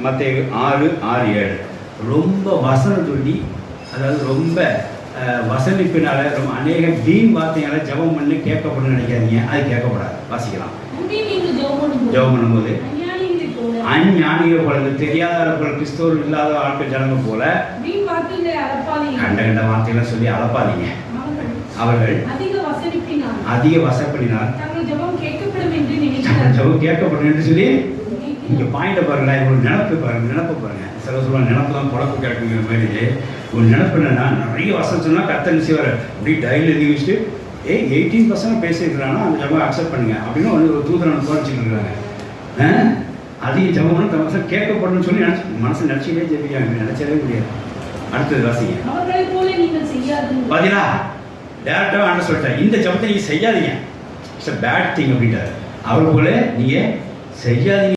மத்தேயு 6:6-7 ரொம்ப வசனம் சொல்லி, அதாவது ரொம்ப வசனிப்பினால ரொம்ப அநேக வீண் வார்த்தையால ஜெபம் பண்ணி கேட்கப்படும் நினைக்காதீங்க. அது கேட்கப்படாது. வாசிக்கலாம். ஜெபம் பண்ணும்போது அஞ்ஞானிகள் போல, தெரியாதவர்கள், கிறிஸ்தவர்கள் இல்லாத ஆட்கள் ஜனங்க போல கண்ட கண்ட வார்த்தைகளை சொல்லி அளப்பாதீங்க. அவர்கள் அதிக வசப்பினால் ஜெபம் கேட்கப்படும் என்று சொல்லி, இங்க பாயிண்ட பாருங்களேன். ஒரு நினப்பு பாருங்க. சில சொல்லுவாங்க நினப்பு தான் பொழப்பு கேட்குங்கிற மாதிரி. ஒரு நினப்பு என்னன்னா, நிறைய வசனம் சொன்னால் கத்தன் செய்வார். அப்படி டைல் எழுதி வச்சுட்டு 18% பேசியிருக்கிறாங்கன்னா அந்த ஜெபம் அக்செப்ட் பண்ணுங்க அப்படின்னு ஒரு தூதரன் குறைச்சிட்டு இருக்கிறாங்க. அதிக ஜெபம் பண்ண வசனம் கேட்கப்படும் சொல்லி மனசு நினச்சிக்கிட்டே ஜெபிக்காங்க. நினைச்சவே முடியாது. அடுத்தது வாசிங்க. பதிலா டேரக்டாக ஆண்ட சொல்லிட்டார், இந்த ஜெபத்தை நீங்கள் செய்யாதீங்க, இட்ஸ் அ பேட் திங் அப்படின்ட்டார். அவர் போல நீங்கள் செய்யாதீங்க.